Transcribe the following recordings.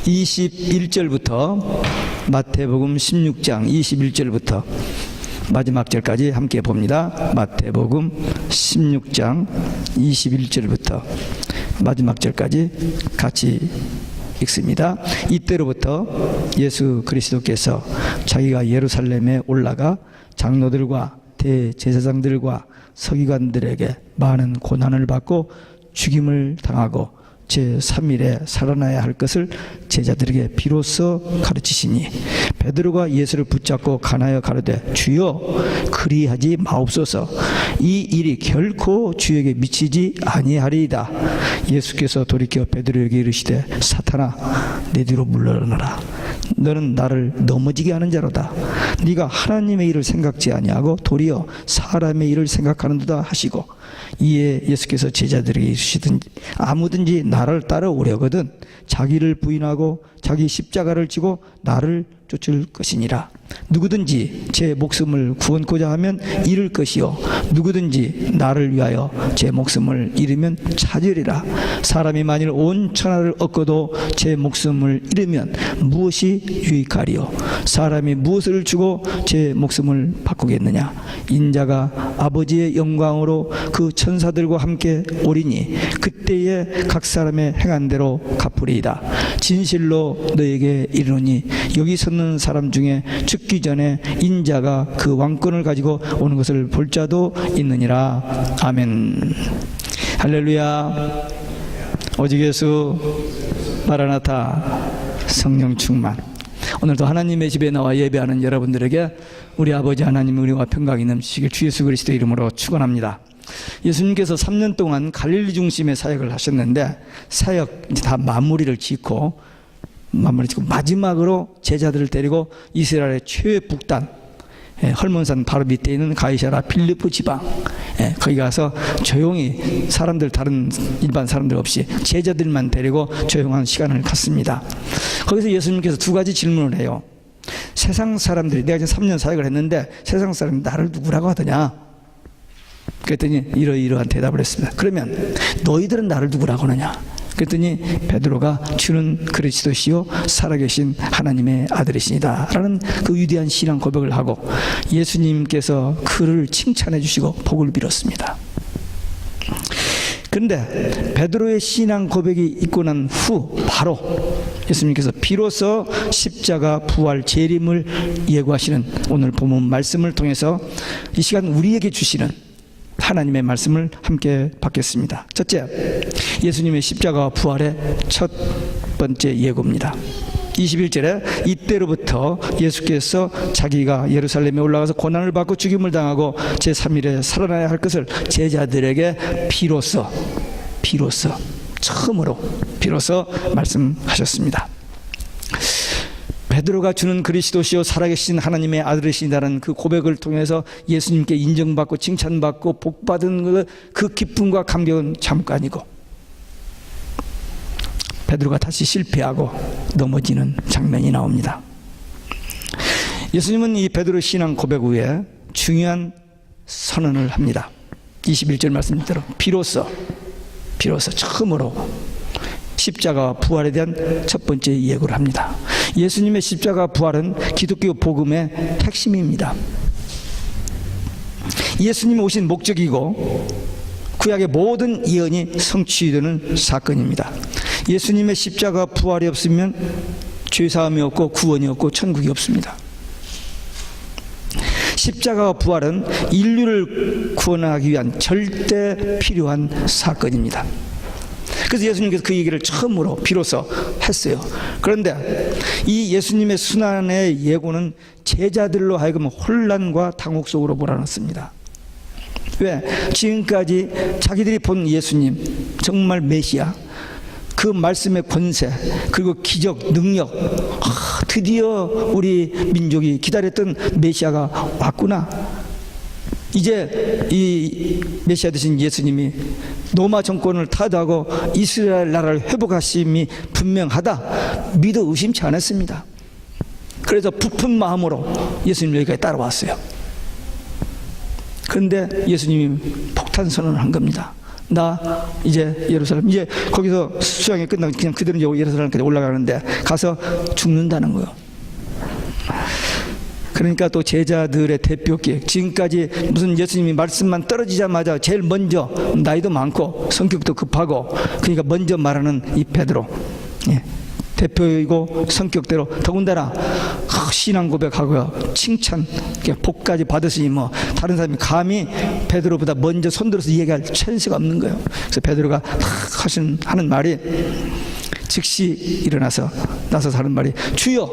21절부터 마태복음 16장 21절부터 마지막 절까지 함께 봅니다. 마태복음 16장 21절부터 마지막 절까지 같이 읽습니다. 이때로부터 예수 그리스도께서 자기가 예루살렘에 올라가 장로들과 대제사장들과 서기관들에게 많은 고난을 받고 죽임을 당하고 제3일에 살아나야 할 것을 제자들에게 비로소 가르치시니 베드로가 예수를 붙잡고 간하여 가로되 주여 그리하지 마옵소서 이 일이 결코 주에게 미치지 아니하리이다. 예수께서 돌이켜 베드로에게 이르시되 사탄아 내 뒤로 물러나라. 너는 나를 넘어지게 하는 자로다. 네가 하나님의 일을 생각지 아니하고 도리어 사람의 일을 생각하는도다 하시고 이에 예수께서 제자들에게 이르시든지 아무든지 나를 따라오려거든 자기를 부인하고 자기 십자가를 지고 나를 쫓을 것이니라. 누구든지 제 목숨을 구원코자 하면 잃을 것이요 누구든지 나를 위하여 제 목숨을 잃으면 찾으리라. 사람이 만일 온 천하를 얻고도 제 목숨을 잃으면 무엇이 유익하리요? 사람이 무엇을 주고 제 목숨을 바꾸겠느냐? 인자가 아버지의 영광으로 그 천사들과 함께 오리니 그때에 각 사람의 행한 대로 갚으리이다. 진실로 너에게 이르노니 여기 섰는 사람 중에 죽기 전에 인자가 그 왕권을 가지고 오는 것을 볼 자도 있느니라. 아멘. 할렐루야. 오직 예수 마라나타. 성령 충만. 오늘도 하나님의 집에 나와 예배하는 여러분들에게 우리 아버지 하나님 은혜와 평강이 넘치시길 주 예수 그리스도 이름으로 축원합니다. 예수님께서 3년 동안 갈릴리 중심의 사역을 하셨는데 사역 이제 다 마무리를 짓고 마지막으로 제자들을 데리고 이스라엘의 최북단 헐몬산 바로 밑에 있는 가이사라 빌리프 지방 거기 가서 조용히 사람들 다른 일반 사람들 없이 제자들만 데리고 조용한 시간을 갖습니다. 거기서 예수님께서 두 가지 질문을 해요. 세상 사람들이 내가 지금 3년 사역을 했는데 세상 사람이 나를 누구라고 하더냐? 그랬더니 이러이러한 대답을 했습니다. 그러면 너희들은 나를 누구라고 하느냐? 그랬더니 베드로가 주는 그리스도시요 살아계신 하나님의 아들이시니다 라는 그 위대한 신앙 고백을 하고 예수님께서 그를 칭찬해 주시고 복을 빌었습니다. 그런데 베드로의 신앙 고백이 있고 난 후 바로 예수님께서 비로소 십자가 부활 재림을 예고하시는 오늘 본문 말씀을 통해서 이 시간 우리에게 주시는 하나님의 말씀을 함께 받겠습니다. 첫째, 예수님의 십자가와 부활의 첫 번째 예고입니다. 21절에 이때로부터 예수께서 자기가 예루살렘에 올라가서 고난을 받고 죽임을 당하고 제3일에 살아나야 할 것을 제자들에게 처음으로 말씀하셨습니다. 베드로가 주는 그리스도시요 살아계신 하나님의 아들이시다는 그 고백을 통해서 예수님께 인정받고 칭찬받고 복받은 그 기쁨과 감격은 잠깐이고 베드로가 다시 실패하고 넘어지는 장면이 나옵니다. 예수님은 이 베드로 신앙 고백 후에 중요한 선언을 합니다. 21절 말씀대로 비로소 처음으로 십자가와 부활에 대한 첫 번째 예고를 합니다. 예수님의 십자가 부활은 기독교 복음의 핵심입니다. 예수님이 오신 목적이고 구약의 모든 예언이 성취되는 사건입니다. 예수님의 십자가 부활이 없으면 죄사함이 없고 구원이 없고 천국이 없습니다. 십자가와 부활은 인류를 구원하기 위한 절대 필요한 사건입니다. 그래서 예수님께서 그 얘기를 처음으로 비로소 했어요. 그런데 이 예수님의 순환의 예고는 제자들로 하여금 혼란과 당혹 속으로 몰아넣습니다. 왜? 지금까지 자기들이 본 예수님 정말 메시아 그 말씀의 권세 그리고 기적 능력 드디어 우리 민족이 기다렸던 메시아가 왔구나. 이제 이 메시아 되신 예수님이 로마 정권을 타도하고 이스라엘 나라를 회복하심이 분명하다 믿어 의심치 않았습니다. 그래서 부푼 마음으로 예수님 여기까지 따라왔어요. 그런데 예수님이 폭탄 선언을 한 겁니다. 나 이제 예루살렘, 이제 거기서 수양이 끝나고 그냥 그대로 이제 예루살렘까지 올라가는데 가서 죽는다는 거예요. 그러니까 또 제자들의 대표기, 지금까지 무슨 예수님이 말씀만 떨어지자마자 제일 먼저, 나이도 많고 성격도 급하고 그러니까 먼저 말하는 이 베드로, 대표이고 성격대로 더군다나 신앙 고백하고요, 칭찬, 복까지 받으시니 뭐 다른 사람이 감히 베드로보다 먼저 손들어서 얘기할 찬스가 없는 거예요. 그래서 베드로가 하는 말이, 즉시 일어나서 나서서 하는 말이, 주여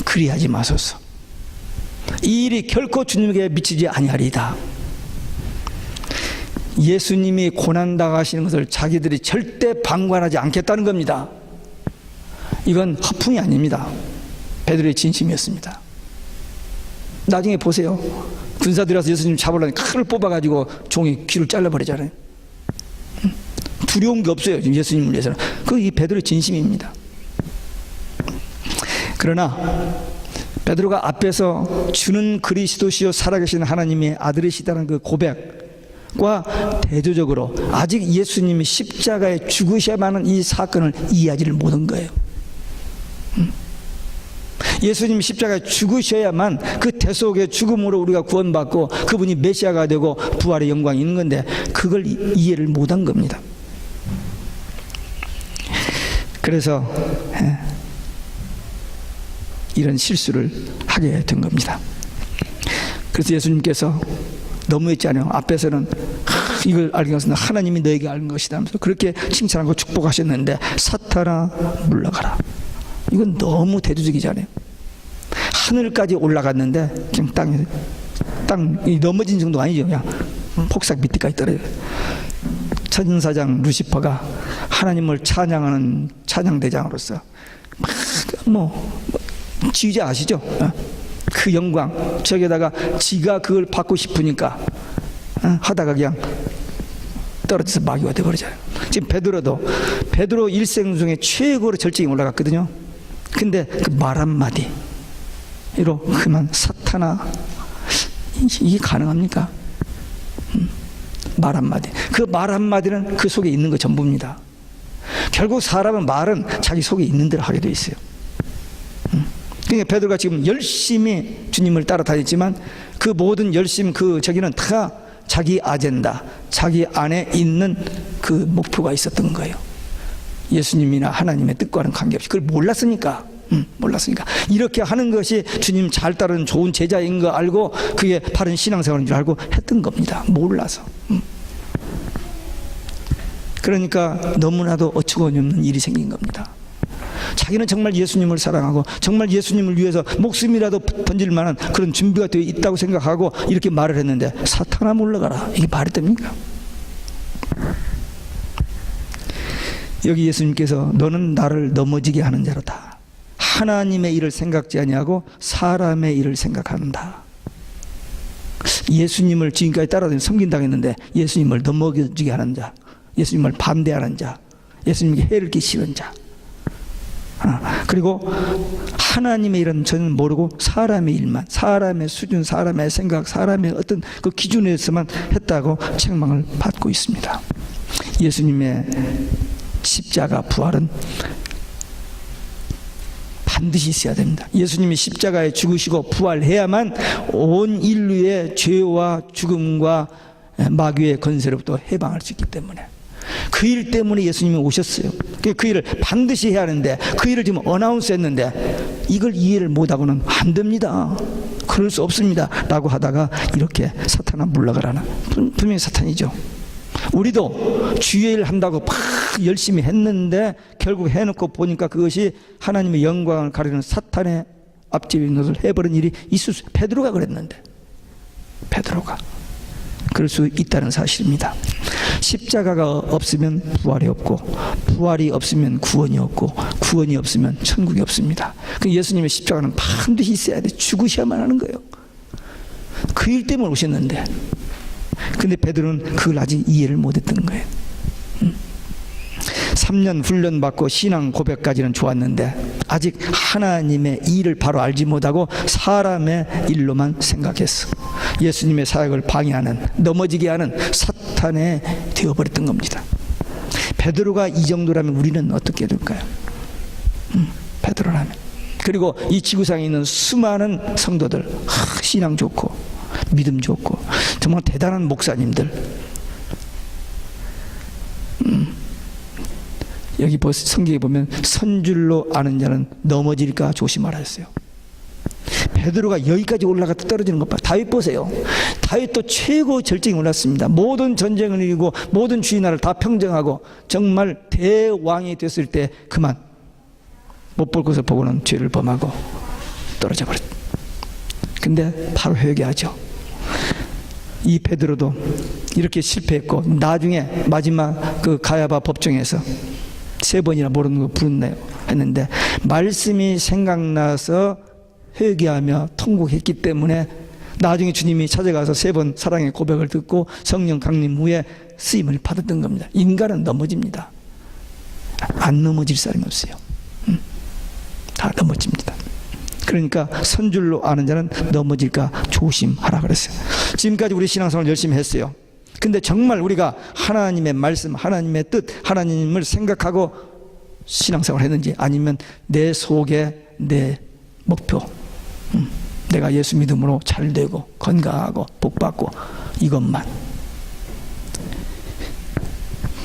그리하지 마소서. 이 일이 결코 주님에게 미치지 아니하리이다. 예수님이 고난당하시는 것을 자기들이 절대 방관하지 않겠다는 겁니다. 이건 허풍이 아닙니다. 베드로의 진심이었습니다. 나중에 보세요. 군사들이 와서 예수님 잡으려니 칼을 뽑아가지고 종이 귀를 잘라버리잖아요. 두려운 게 없어요, 지금 예수님을 위해서는. 이 베드로의 진심입니다. 그러나 베드로가 앞에서 주는 그리스도시요 살아계신 하나님의 아들이시다는 그 고백과 대조적으로 아직 예수님이 십자가에 죽으셔야만 하는 이 사건을 이해하지를 못한 거예요. 예수님이 십자가에 죽으셔야만 그 대속의 죽음으로 우리가 구원받고 그분이 메시아가 되고 부활의 영광이 있는 건데 그걸 이해를 못한 겁니다. 그래서 이런 실수를 하게 된 겁니다. 그래서 예수님께서 너무했잖아요. 앞에서는 이걸 알게 해서 하나님이 너에게 알는 것이다 하면서 그렇게 칭찬하고 축복하셨는데, 사탄아 물러가라. 이건 너무 대조적이잖아요. 하늘까지 올라갔는데 지금 땅이 넘어진 정도가 아니죠. 그냥 폭삭 밑에까지 떨어져요. 천사장 루시퍼가 하나님을 찬양하는 찬양대장으로서 지휘자 아시죠? 그 영광, 저기에다가 지가 그걸 받고 싶으니까 하다가 그냥 떨어져서 마귀가 되어버리잖아요. 지금 베드로 일생 중에 최고로 절정이 올라갔거든요. 근데 그 말 한마디로 그만 사탄아, 이게 가능합니까? 말 한마디, 그 말 한마디는 그 속에 있는 거 전부입니다. 결국 사람은 말은 자기 속에 있는 대로 하게 돼 있어요. 그러니까 베드로가 지금 열심히 주님을 따라다녔지만 그 모든 열심, 저기는 다 자기 아젠다, 자기 안에 있는 그 목표가 있었던 거예요. 예수님이나 하나님의 뜻과는 관계없이. 그걸 몰랐으니까 이렇게 하는 것이 주님 잘 따르는 좋은 제자인 거 알고 그게 바른 신앙생활인 줄 알고 했던 겁니다. 몰라서. 그러니까 너무나도 어처구니 없는 일이 생긴 겁니다. 자기는 정말 예수님을 사랑하고 정말 예수님을 위해서 목숨이라도 던질 만한 그런 준비가 되어 있다고 생각하고 이렇게 말을 했는데, 사탄아 물러가라. 이게 말이 됩니까? 여기 예수님께서 너는 나를 넘어지게 하는 자로다. 하나님의 일을 생각지 아니하고 사람의 일을 생각한다. 예수님을 지금까지 따라다니며 섬긴당했는데 예수님을 넘어지게 하는 자, 예수님을 반대하는 자, 예수님께 해를 끼치는 자, 그리고 하나님의 일은 저는 모르고 사람의 일만, 사람의 수준, 사람의 생각, 사람의 어떤 그 기준에서만 했다고 책망을 받고 있습니다. 예수님의 십자가 부활은 반드시 있어야 됩니다. 예수님이 십자가에 죽으시고 부활해야만 온 인류의 죄와 죽음과 마귀의 권세로부터 해방할 수 있기 때문에, 그 일 때문에 예수님이 오셨어요. 그 일을 반드시 해야 하는데 그 일을 지금 어나운스 했는데 이걸 이해를 못하고는 안 됩니다. 그럴 수 없습니다 라고 하다가 이렇게 사탄아 물러가라는, 분명히 사탄이죠. 우리도 주의 일 한다고 막 열심히 했는데 결국 해놓고 보니까 그것이 하나님의 영광을 가리는 사탄의 앞집인 것을 해버린 일이 있을 수, 베드로가 그랬는데, 베드로가 그럴 수 있다는 사실입니다. 십자가가 없으면 부활이 없고, 부활이 없으면 구원이 없고, 구원이 없으면 천국이 없습니다. 그 예수님의 십자가는 반드시 있어야 돼. 죽으셔야만 하는 거예요. 그 일 때문에 오셨는데, 근데 베드로는 그걸 아직 이해를 못했던 거예요. 3년 훈련받고 신앙 고백까지는 좋았는데 아직 하나님의 일을 바로 알지 못하고 사람의 일로만 생각했어. 예수님의 사역을 방해하는, 넘어지게 하는 사탄에 되어버렸던 겁니다. 베드로가 이 정도라면 우리는 어떻게 될까요? 베드로라면. 그리고 이 지구상에 있는 수많은 성도들, 신앙 좋고 믿음 좋고 정말 대단한 목사님들, 여기 성경에 보면 선줄로 아는 자는 넘어질까 조심하라 했어요. 베드로가 여기까지 올라갔다 떨어지는 것 봐. 다윗 보세요. 다윗도 최고 절정에 올랐습니다. 모든 전쟁을 이기고 모든 주의 나라를 다 평정하고 정말 대왕이 됐을 때 그만 못 볼 것을 보고는 죄를 범하고 떨어져 버렸다. 근데 바로 회개하죠. 이 베드로도 이렇게 실패했고 나중에 마지막 그 가야바 법정에서 3번이나 모르는 거 부른네요 했는데 말씀이 생각나서 회개하며 통곡했기 때문에 나중에 주님이 찾아가서 3번 사랑의 고백을 듣고 성령 강림 후에 쓰임을 받았던 겁니다. 인간은 넘어집니다. 안 넘어질 사람이 없어요. 다 넘어집니다. 그러니까 선줄로 아는 자는 넘어질까 조심하라 그랬어요. 지금까지 우리 신앙생활 열심히 했어요. 근데 정말 우리가 하나님의 말씀, 하나님의 뜻, 하나님을 생각하고 신앙생활을 했는지, 아니면 내 속에 내 목표, 내가 예수 믿음으로 잘되고 건강하고 복받고 이것만.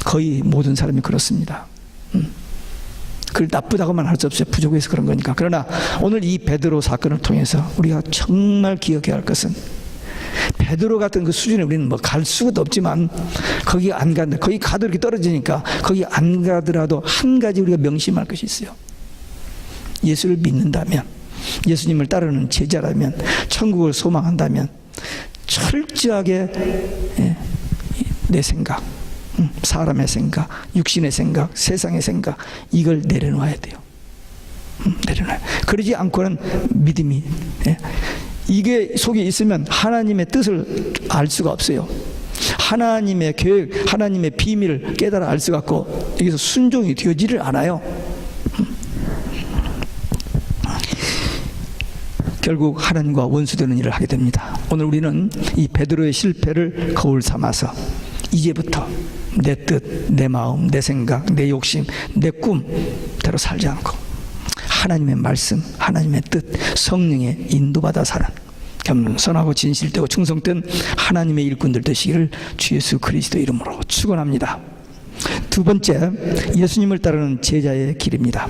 거의 모든 사람이 그렇습니다. 그걸 나쁘다고만 할 수 없어요. 부족해서 그런 거니까. 그러나 오늘 이 베드로 사건을 통해서 우리가 정말 기억해야 할 것은, 베드로 같은 그 수준에 우리는 뭐 갈 수가 없지만 거기 안 간다. 거기 가도 이렇게 떨어지니까 거기 안 가더라도 한 가지 우리가 명심할 것이 있어요. 예수를 믿는다면, 예수님을 따르는 제자라면, 천국을 소망한다면 철저하게 내 생각, 사람의 생각, 육신의 생각, 세상의 생각, 이걸 내려놔야 돼요. 내려놔야. 그러지 않고는 믿음이, 이게 속에 있으면 하나님의 뜻을 알 수가 없어요. 하나님의 계획, 하나님의 비밀을 깨달아 알 수가 없고 여기서 순종이 되어지를 않아요. 결국 하나님과 원수되는 일을 하게 됩니다. 오늘 우리는 이 베드로의 실패를 거울 삼아서 이제부터 내 뜻, 내 마음, 내 생각, 내 욕심, 내 꿈대로 살지 않고 하나님의 말씀, 하나님의 뜻, 성령의 인도받아 사는 겸손하고 진실되고 충성된 하나님의 일꾼들 되시기를 주 예수 그리스도 이름으로 축원합니다. 두 번째, 예수님을 따르는 제자의 길입니다.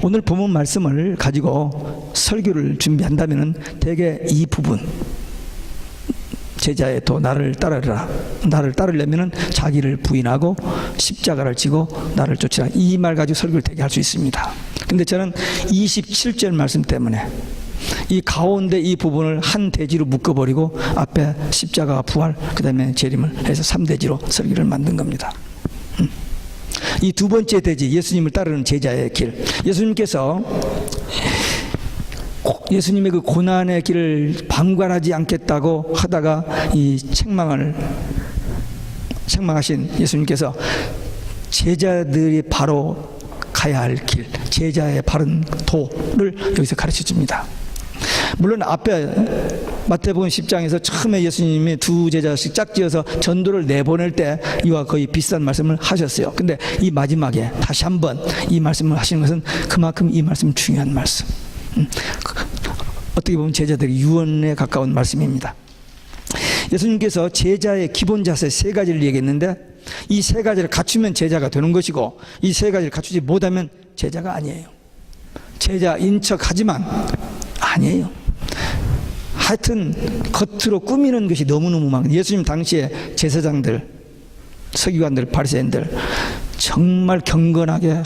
오늘 본문 말씀을 가지고 설교를 준비한다면 대개 이 부분, 제자의 도 나를 따르라. 나를 따르려면 자기를 부인하고 십자가를 지고 나를 쫓으라. 이 말 가지고 설교를 되게 할 수 있습니다. 근데 저는 27절 말씀 때문에 이 가운데 이 부분을 한 대지로 묶어버리고 앞에 십자가와 부활, 그 다음에 재림을 해서 3대지로 설교를 만든 겁니다. 이 두 번째 대지, 예수님을 따르는 제자의 길. 예수님께서 예수님의 그 고난의 길을 방관하지 않겠다고 하다가 이 책망하신 예수님께서 제자들이 바로 가야 할 길, 제자의 바른 도를 여기서 가르쳐 줍니다. 물론 앞에 마태복음 10장에서 처음에 예수님이 두 제자씩 짝지어서 전도를 내보낼 때 이와 거의 비슷한 말씀을 하셨어요. 근데 이 마지막에 다시 한번 이 말씀을 하시는 것은 그만큼 이 말씀은 중요한 말씀. 어떻게 보면 제자들의 유언에 가까운 말씀입니다. 예수님께서 제자의 기본 자세 3가지를 얘기했는데 이 3가지를 갖추면 제자가 되는 것이고 이 3가지를 갖추지 못하면 제자가 아니에요. 제자인 척하지만 아니에요. 하여튼 겉으로 꾸미는 것이 너무너무 많아요. 예수님 당시에 제사장들, 서기관들, 바리새인들 정말 경건하게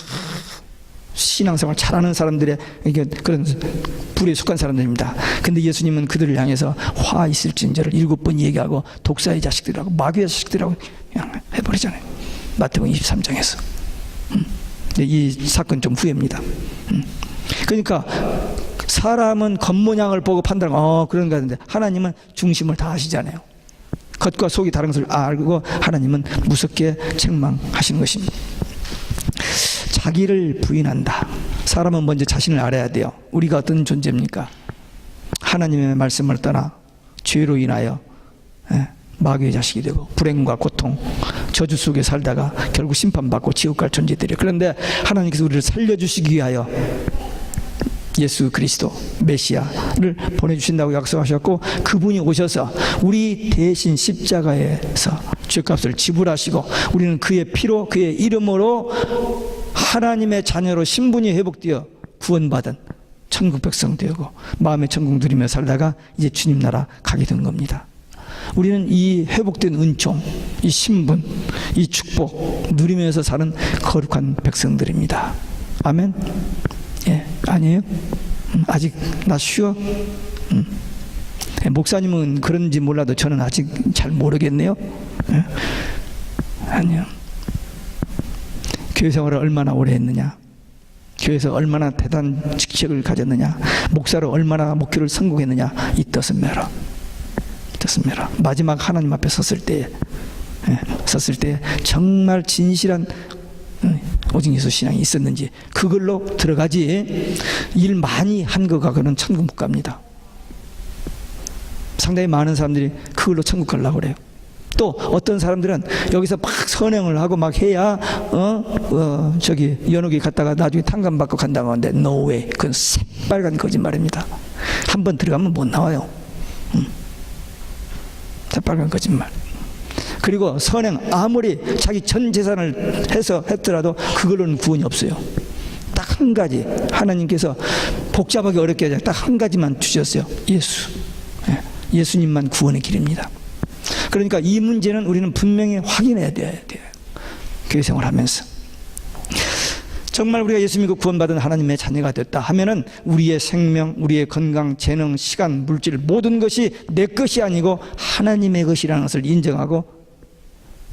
신앙생활 잘하는 사람들의 그런 불에 속한 사람들입니다. 근데 예수님은 그들을 향해서 화 있을진저를 7번 얘기하고 독사의 자식들이라고 마귀의 자식들이라고 그냥 해버리잖아요. 마태복음 23장에서. 이 사건 좀 후회입니다. 그러니까 사람은 겉모양을 보고 판단하고 그런가 하는데 하나님은 중심을 다 아시잖아요. 겉과 속이 다른 것을 알고 하나님은 무섭게 책망하시는 것입니다. 자기를 부인한다. 사람은 먼저 자신을 알아야 돼요. 우리가 어떤 존재입니까? 하나님의 말씀을 떠나 죄로 인하여 마귀의 자식이 되고 불행과 고통, 저주 속에 살다가 결국 심판받고 지옥 갈 존재들이에요. 그런데 하나님께서 우리를 살려주시기 위하여 예수 그리스도 메시아를 보내주신다고 약속하셨고, 그분이 오셔서 우리 대신 십자가에서 죄값을 지불하시고 우리는 그의 피로 그의 이름으로 하나님의 자녀로 신분이 회복되어 구원받은 천국 백성 되고 마음의 천국 누리며 살다가 이제 주님 나라 가게 된 겁니다. 우리는 이 회복된 은총, 이 신분, 이 축복 누리면서 사는 거룩한 백성들입니다. 아멘? 예, 아니에요? 아직 나 쉬워? 목사님은 그런지 몰라도 저는 아직 잘 모르겠네요. 예? 아니요. 교회 생활을 얼마나 오래 했느냐, 교회에서 얼마나 대단한 직책을 가졌느냐, 목사로 얼마나 목회를 성공했느냐, 이 뜻은 매라. 마지막 하나님 앞에 섰을 때 정말 진실한 오직 예수 신앙이 있었는지 그걸로 들어가지, 일 많이 한 거가 그는 천국 못 갑니다. 상당히 많은 사람들이 그걸로 천국 가려고 그래요. 또 어떤 사람들은 여기서 막 선행을 하고 막 해야 저기 연옥에 갔다가 나중에 탕감 받고 간다고 하는데 no way. 그건 새빨간 거짓말입니다. 한번 들어가면 못 나와요. 새빨간 거짓말. 그리고 선행 아무리 자기 전 재산을 해서 했더라도 그걸로는 구원이 없어요. 딱 한 가지, 하나님께서 복잡하게 어렵게 하지 딱 한 가지만 주셨어요. 예수. 예수님만 구원의 길입니다. 그러니까 이 문제는 우리는 분명히 확인해야 돼요. 교회 생활하면서 정말 우리가 예수 믿고 구원받은 하나님의 자녀가 됐다 하면은 우리의 생명, 우리의 건강, 재능, 시간, 물질 모든 것이 내 것이 아니고 하나님의 것이라는 것을 인정하고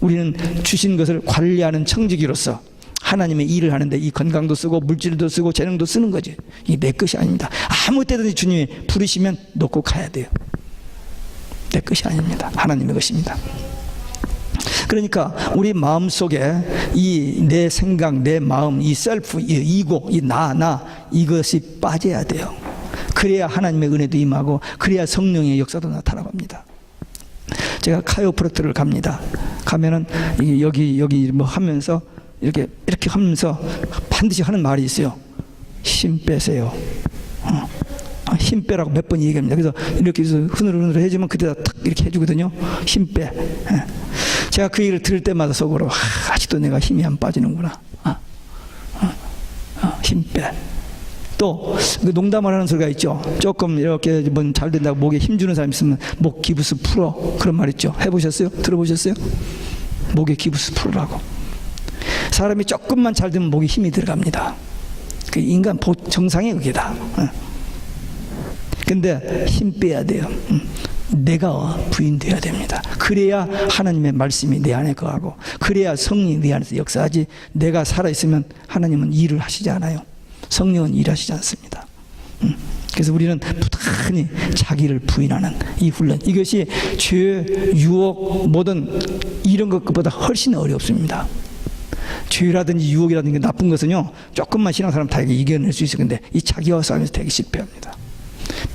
우리는 주신 것을 관리하는 청지기로서 하나님의 일을 하는데 이 건강도 쓰고 물질도 쓰고 재능도 쓰는 거지. 이게 내 것이 아닙니다. 아무 때든지 주님이 부르시면 놓고 가야 돼요. 내 것이 아닙니다. 하나님의 것입니다. 그러니까 우리 마음속에 이 내 생각, 내 마음, 이 셀프, 이 이고, 이 나 이것이 빠져야 돼요. 그래야 하나님의 은혜도 임하고 그래야 성령의 역사도 나타나갑니다. 제가 카이로프랙터를 갑니다. 가면은 여기 뭐 하면서 이렇게 하면서 반드시 하는 말이 있어요. 힘 빼세요. 힘 빼라고 몇 번 얘기합니다. 그래서 이렇게 해서 흐느흐느 해주면 그때다 탁 이렇게 해주거든요. 힘 빼. 제가 그 얘기를 들을 때마다 속으로 아직도 내가 힘이 안 빠지는구나. 힘 빼. 또 농담을 하는 소리가 있죠. 조금 이렇게 뭐 잘 된다고 목에 힘 주는 사람 있으면 목 기부스 풀어, 그런 말 있죠. 해보셨어요? 들어보셨어요? 목에 기부스 풀으라고. 사람이 조금만 잘 되면 목에 힘이 들어갑니다. 그 인간 정상이 그게 다. 근데 힘 빼야 돼요. 내가 부인돼야 됩니다. 그래야 하나님의 말씀이 내 안에 거하고 그래야 성령이 내 안에서 역사하지. 내가 살아있으면 하나님은 일을 하시지 않아요. 성령은 일하시지 않습니다. 그래서 우리는 부단히 자기를 부인하는 이 훈련, 이것이 죄, 유혹, 모든 이런 것보다 훨씬 어렵습니다. 죄라든지 유혹이라든지 나쁜 것은요, 조금만 신앙사람 다 이겨낼 수 있어요. 근데 이 자기와 싸우면서 되게 실패합니다.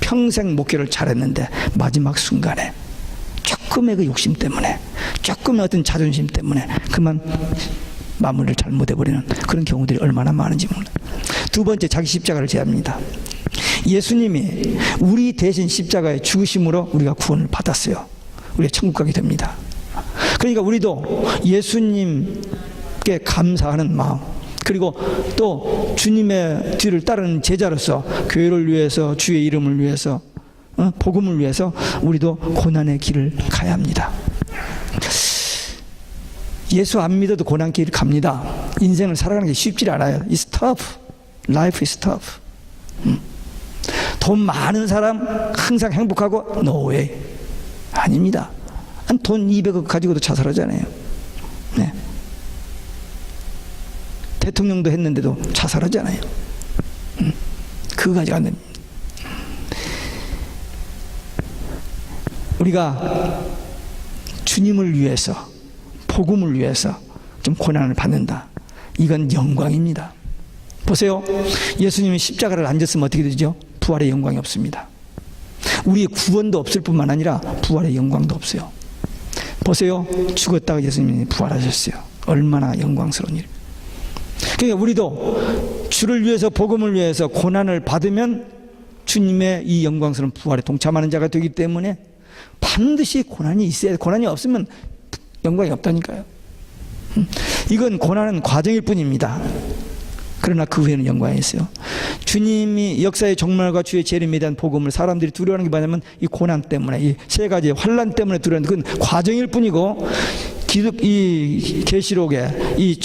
평생 목회를 잘했는데 마지막 순간에 조금의 그 욕심 때문에, 조금의 어떤 자존심 때문에 그만 마무리를 잘못해버리는 그런 경우들이 얼마나 많은지 몰라요. 두 번째, 자기 십자가를 제압니다. 예수님이 우리 대신 십자가에 죽으심으로 우리가 구원을 받았어요. 우리가 천국 가게 됩니다. 그러니까 우리도 예수님께 감사하는 마음, 그리고 또 주님의 뒤를 따르는 제자로서 교회를 위해서, 주의 이름을 위해서, 복음을 위해서 우리도 고난의 길을 가야 합니다. 예수 안 믿어도 고난 길을 갑니다. 인생을 살아가는 게 쉽지 않아요. It's tough. Life is tough. 돈 많은 사람 항상 행복하고? No way. 아닙니다. 돈 200억 가지고도 자살하잖아요. 네. 대통령도 했는데도 자살하잖아요. 그거 가지고 안 됩니다. 우리가 주님을 위해서, 복음을 위해서 좀 고난을 받는다. 이건 영광입니다. 보세요. 예수님이 십자가를 안 졌으면 어떻게 되죠? 부활의 영광이 없습니다. 우리의 구원도 없을 뿐만 아니라 부활의 영광도 없어요. 보세요. 죽었다가 예수님이 부활하셨어요. 얼마나 영광스러운 일. 그러니까 우리도 주를 위해서, 복음을 위해서 고난을 받으면 주님의 이 영광스러운 부활에 동참하는 자가 되기 때문에 반드시 고난이 있어야 돼. 고난이 없으면 영광이 없다니까요. 이건 고난은 과정일 뿐입니다. 그러나 그 후에는 영광이 있어요. 주님이 역사의 종말과 주의 재림에 대한 복음을 사람들이 두려워하는 게 뭐냐면 이 고난 때문에, 이 세 가지의 환난 때문에 두려워하는, 그건 과정일 뿐이고, 이 계시록의 이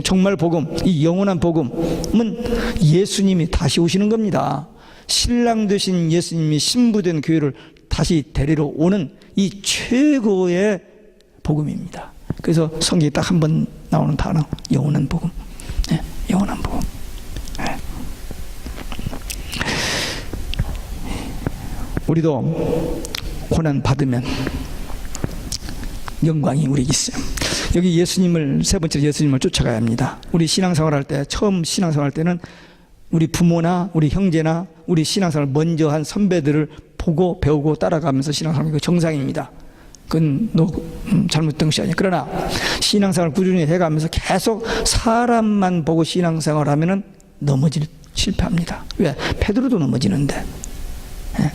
정말 복음, 이 영원한 복음은 예수님이 다시 오시는 겁니다. 신랑 되신 예수님이 신부된 교회를 다시 데리러 오는 이 최고의 복음입니다. 그래서 성경에 딱 한 번 나오는 단어, 영원한 복음. 네, 영원한 복음. 네. 우리도 고난 받으면 영광이 우리에게 있어요. 여기 예수님을, 세 번째로 예수님을 쫓아가야 합니다. 우리 신앙생활 할 때, 처음 신앙생활 할 때는 우리 부모나 우리 형제나 우리 신앙생활 먼저 한 선배들을 보고 배우고 따라가면서 신앙생활, 그 정상입니다. 그건 잘못된 것이 아니에요. 그러나 신앙생활 꾸준히 해가면서 계속 사람만 보고 신앙생활 하면은 실패합니다. 왜? 베드로도 넘어지는데. 예?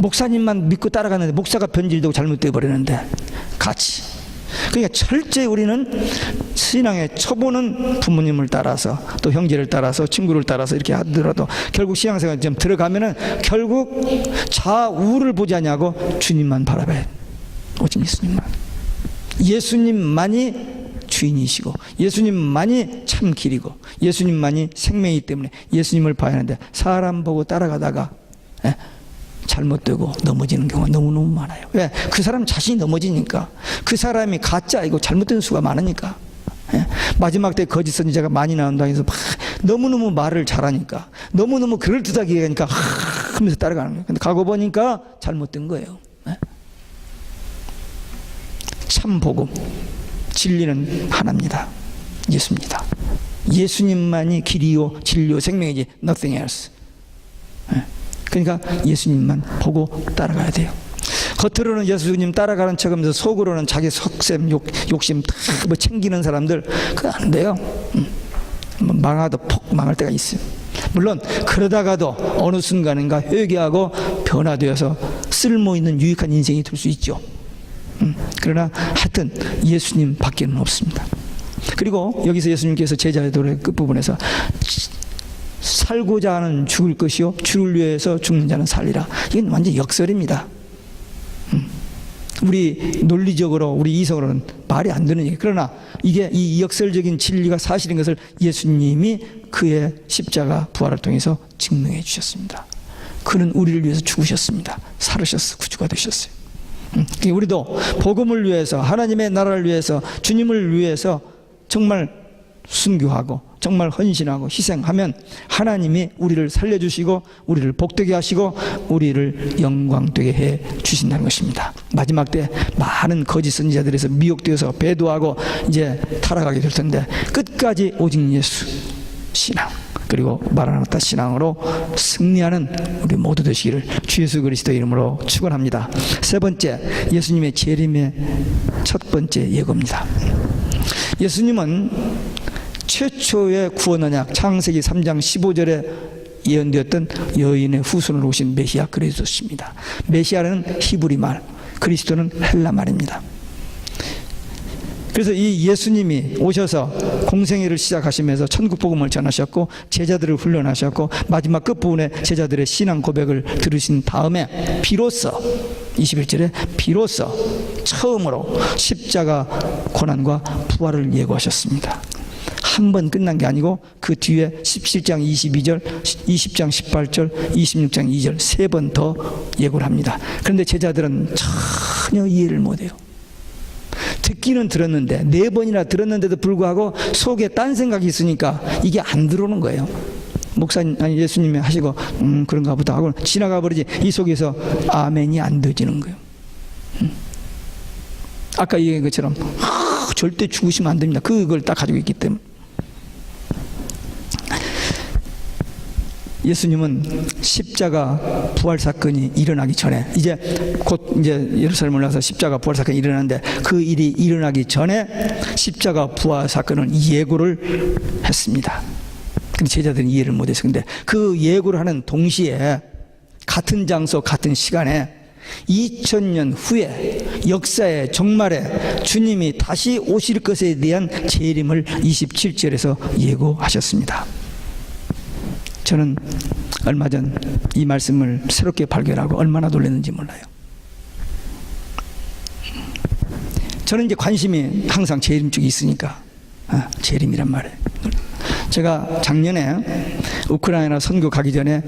목사님만 믿고 따라가는데 목사가 변질되고 잘못되어 버리는데 같이. 그러니까 철저히 우리는 신앙의 초보는 부모님을 따라서, 또 형제를 따라서, 친구를 따라서 이렇게 하더라도 결국 신앙생활 좀 들어가면은 결국 좌우를 보지 않냐고 주님만 바라봐야 돼. 오직 예수님만. 예수님만이 주인이시고 예수님만이 참 길이고 예수님만이 생명이기 때문에 예수님을 봐야 하는데, 사람 보고 따라가다가 잘못되고 넘어지는 경우가 너무너무 많아요. 왜? 그 사람 자신이 넘어지니까. 그 사람이 가짜이고 잘못된 수가 많으니까. 마지막 때 거짓 선지자가 많이 나온다 해서 너무너무 말을 잘하니까, 너무너무 그럴듯하게 하니까 하면서 따라가는 거예요. 근데 가고 보니까 잘못된 거예요. 참 복음, 진리는 하나입니다. 예수입니다. 예수님만이 길이요 진리요 생명이지 nothing else. 그러니까 예수님만 보고 따라가야 돼요. 겉으로는 예수님 따라가는 척하면서 속으로는 자기 속셈, 욕심 다 뭐 챙기는 사람들, 그거 안 돼요. 망하도 폭 망할 때가 있어요. 물론 그러다가도 어느 순간인가 회개하고 변화되어서 쓸모있는 유익한 인생이 될 수 있죠. 그러나 하여튼 예수님 밖에는 없습니다. 그리고 여기서 예수님께서 제자들의 끝부분에서 살고자 하는 죽을 것이요 주를 위해서 죽는 자는 살리라. 이건 완전 역설입니다. 우리 논리적으로, 우리 이성으로는 말이 안 되는 얘기. 그러나 이게 이 역설적인 진리가 사실인 것을 예수님이 그의 십자가 부활을 통해서 증명해 주셨습니다. 그는 우리를 위해서 죽으셨습니다. 살으셨어, 구주가 되셨어요. 우리도 복음을 위해서, 하나님의 나라를 위해서, 주님을 위해서 정말 순교하고 정말 헌신하고 희생하면 하나님이 우리를 살려주시고 우리를 복되게 하시고 우리를 영광되게 해 주신다는 것입니다. 마지막 때 많은 거짓 선지자들에서 미혹되어서 배도하고 이제 타락하게 될 텐데, 끝까지 오직 예수 신앙, 그리고 마라나타 신앙으로 승리하는 우리 모두 되시기를 주 예수 그리스도의 이름으로 축원합니다. 세 번째, 예수님의 재림의 첫 번째 예고입니다. 예수님은 최초의 구원 언약, 창세기 3장 15절에 예언되었던 여인의 후손으로 오신 메시아 그리스도십니다. 메시아는 히브리 말, 그리스도는 헬라 말입니다. 그래서 이 예수님이 오셔서 공생애를 시작하시면서 천국 복음을 전하셨고 제자들을 훈련하셨고 마지막 끝부분에 제자들의 신앙 고백을 들으신 다음에 비로소 21절에 비로소 처음으로 십자가 고난과 부활을 예고하셨습니다. 한 번 끝난 게 아니고 그 뒤에 17장 22절, 20장 18절, 26장 2절 세 번 더 예고를 합니다. 그런데 제자들은 전혀 이해를 못해요. 듣기는 들었는데, 네 번이나 들었는데도 불구하고 속에 딴 생각이 있으니까 이게 안 들어오는 거예요. 목사님, 아니 예수님이 하시고 그런가 보다 하고 지나가 버리지, 이 속에서 아멘이 안 되지는 거예요. 아까 얘기한 것처럼 절대 죽으시면 안 됩니다. 그걸 딱 가지고 있기 때문에. 예수님은 십자가 부활 사건이 일어나기 전에 이제 곧 이제 예루살렘 올라가서 십자가 부활 사건이 일어나는데 그 일이 일어나기 전에 십자가 부활 사건을 예고를 했습니다. 근데 제자들은 이해를 못했어요. 근데 그 예고를 하는 동시에 같은 장소 같은 시간에 2000년 후에 역사의 종말에 주님이 다시 오실 것에 대한 재림을 27절에서 예고하셨습니다. 저는 얼마 전 이 말씀을 새롭게 발견하고 얼마나 놀랐는지 몰라요. 저는 이제 관심이 항상 재림 쪽에 있으니까 재림이란 말이에요. 제가 작년에 우크라이나 선교 가기 전에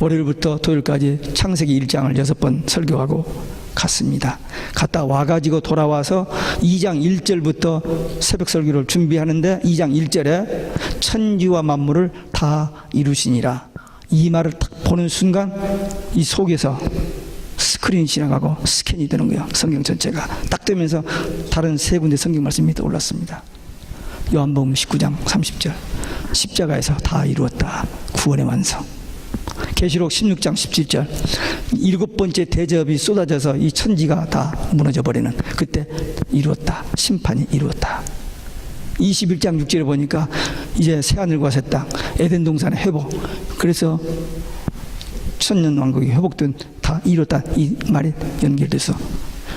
월요일부터 토요일까지 창세기 1장을 6번 설교하고 갔습니다. 갔다 와가지고 돌아와서 2장 1절부터 새벽 설교를 준비하는데 2장 1절에 천지와 만물을 다 이루시니라, 이 말을 딱 보는 순간 이 속에서 스크린이 지나가고 스캔이 되는 거예요. 성경 전체가 딱 되면서 다른 세 군데 성경 말씀이 떠올랐습니다. 요한복음 19장 30절, 십자가에서 다 이루었다, 구원의 완성. 계시록 16장 17절, 7번째 대접이 쏟아져서 이 천지가 다 무너져 버리는 그때 이루었다, 심판이 이루었다. 21장 6절에 보니까 이제 새하늘과 새 땅, 에덴 동산의 회복, 그래서 천년 왕국이 회복된 다 이뤘다, 이 말이 연결돼서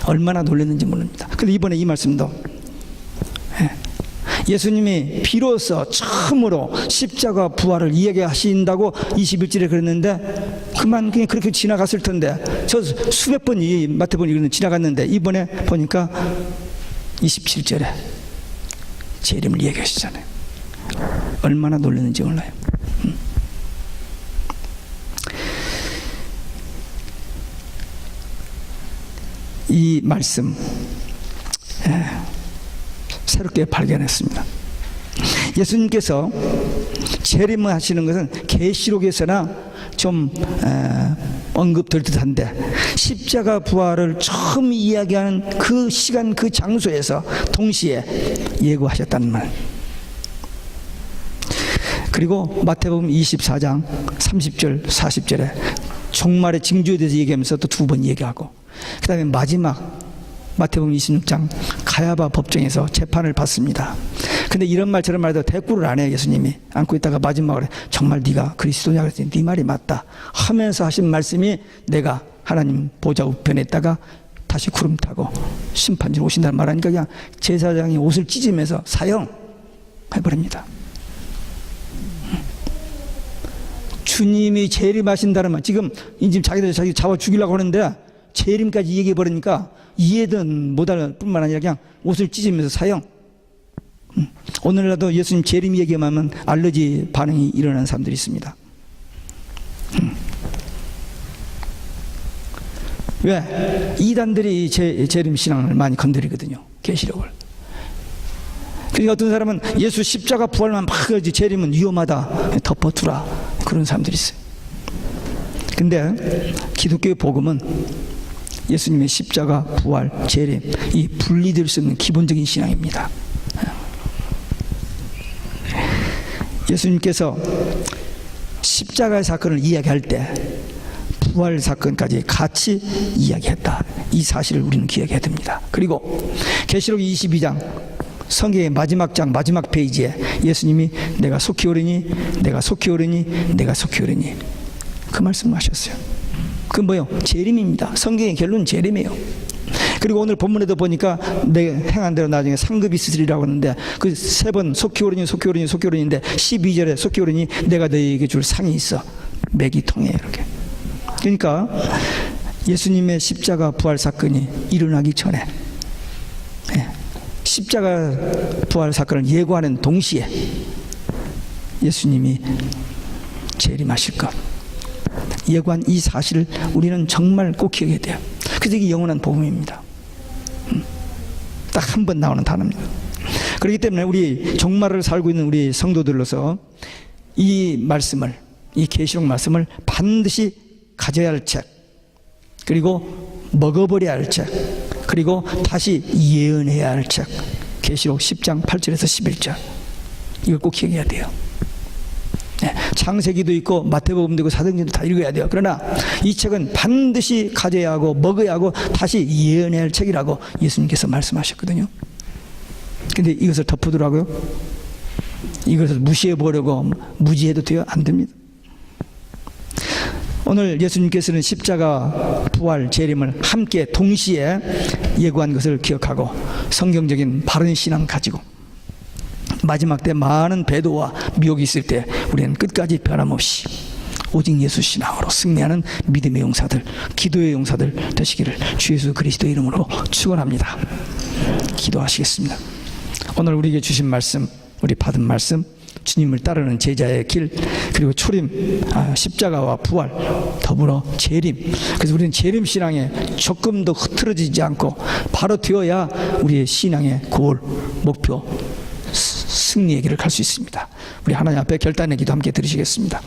얼마나 놀랐는지 모릅니다. 근데 이번에 이 말씀도 예수님이 비로소 처음으로 십자가 부활을 이야기하신다고 21절에 그랬는데 그만 그냥 그렇게 지나갔을 텐데, 저 수백 번 이 마태복음 읽는 지나갔는데 이번에 보니까 27절에 재림을 이야기하시잖아요. 얼마나 놀랐는지 몰라요. 이 말씀 새롭게 발견했습니다. 예수님께서 재림을 하시는 것은 계시록에서나 좀 언급될 듯한데 십자가 부활을 처음 이야기하는 그 시간 그 장소에서 동시에 예고하셨다는 말. 그리고 마태복음 24장 30절 40절에 종말의 징조에 대해서 얘기하면서 또 두 번 얘기하고, 그 다음에 마지막 마태복음 26장 가야바 법정에서 재판을 받습니다. 근데 이런 말 저런 말도 대꾸를 안 해요. 예수님이 안고 있다가 마지막으로 정말 네가 그리스도냐 그랬더니 네 말이 맞다 하면서 하신 말씀이, 내가 하나님 보좌 우편에 있다가 다시 구름 타고 심판지로 오신다는 말하니까 그냥 제사장이 옷을 찢으면서 사형해버립니다. 주님이 재림하신다는 말, 지금 자기들 자기 잡아 죽이려고 하는데 재림까지 얘기해버리니까 이해든 못할 뿐만 아니라 그냥 옷을 찢으면서 사형. 오늘날도 예수님 재림 얘기하면 알러지 반응이 일어나는 사람들이 있습니다. 왜? 이단들이 재림 신앙을 많이 건드리거든요. 계시록을. 그러니까 어떤 사람은 예수 십자가 부활만 막 하지 재림은 위험하다 덮어두라, 그런 사람들이 있어요. 근데 기독교의 복음은 예수님의 십자가 부활 재림, 이 분리될 수 없는 기본적인 신앙입니다. 예수님께서 십자가의 사건을 이야기할 때 부활 사건까지 같이 이야기했다, 이 사실을 우리는 기억해야 됩니다. 그리고 계시록 22장 성경의 마지막 장 마지막 페이지에 예수님이 내가 속히 오르니 내가 속히 오르니 내가 속히 오르니 그 말씀을 하셨어요. 그 뭐요? 재림입니다. 성경의 결론은 재림이에요. 그리고 오늘 본문에도 보니까 내 행한 대로 나중에 상급이 있으리라고 하는데 그 세 번 속히 오르니 속히 오르니 속히 오르니인데 12절에 속히 오르니 내가 너희에게 줄 상이 있어 맥이 통해, 이렇게. 그러니까 예수님의 십자가 부활 사건이 일어나기 전에 십자가 부활 사건을 예고하는 동시에 예수님이 재림하실 것 예고한 이 사실을 우리는 정말 꼭 기억해야 돼요. 그래서 이게 영원한 복음입니다. 딱 한 번 나오는 단어입니다. 그렇기 때문에 우리 종말을 살고 있는 우리 성도들로서 이 말씀을, 이 계시록 말씀을 반드시 가져야 할 책, 그리고 먹어버려야 할 책, 그리고 다시 예언해야 할 책, 계시록 10장 8절에서 11절, 이걸 꼭 기억해야 돼요. 창세기도 있고 마태복음도 있고 사도행전도 다 읽어야 돼요. 그러나 이 책은 반드시 가져야 하고 먹어야 하고 다시 예언해야 할 책이라고 예수님께서 말씀하셨거든요. 근데 이것을 덮어두라고요? 이것을 무시해보려고 무지해도 돼요? 안 됩니다. 오늘 예수님께서는 십자가, 부활, 재림을 함께 동시에 예고한 것을 기억하고 성경적인 바른 신앙 가지고 마지막 때 많은 배도와 미혹이 있을 때 우리는 끝까지 변함없이 오직 예수 신앙으로 승리하는 믿음의 용사들, 기도의 용사들 되시기를 주 예수 그리스도의 이름으로 축원합니다. 기도하시겠습니다. 오늘 우리에게 주신 말씀, 우리 받은 말씀, 주님을 따르는 제자의 길, 그리고 초림, 십자가와 부활, 더불어 재림. 그래서 우리는 재림 신앙에 조금도 흐트러지지 않고 바로 되어야 우리의 신앙의 골, 목표, 승리의 길을 갈 수 있습니다. 우리 하나님 앞에 결단의 기도 함께 드리시겠습니다.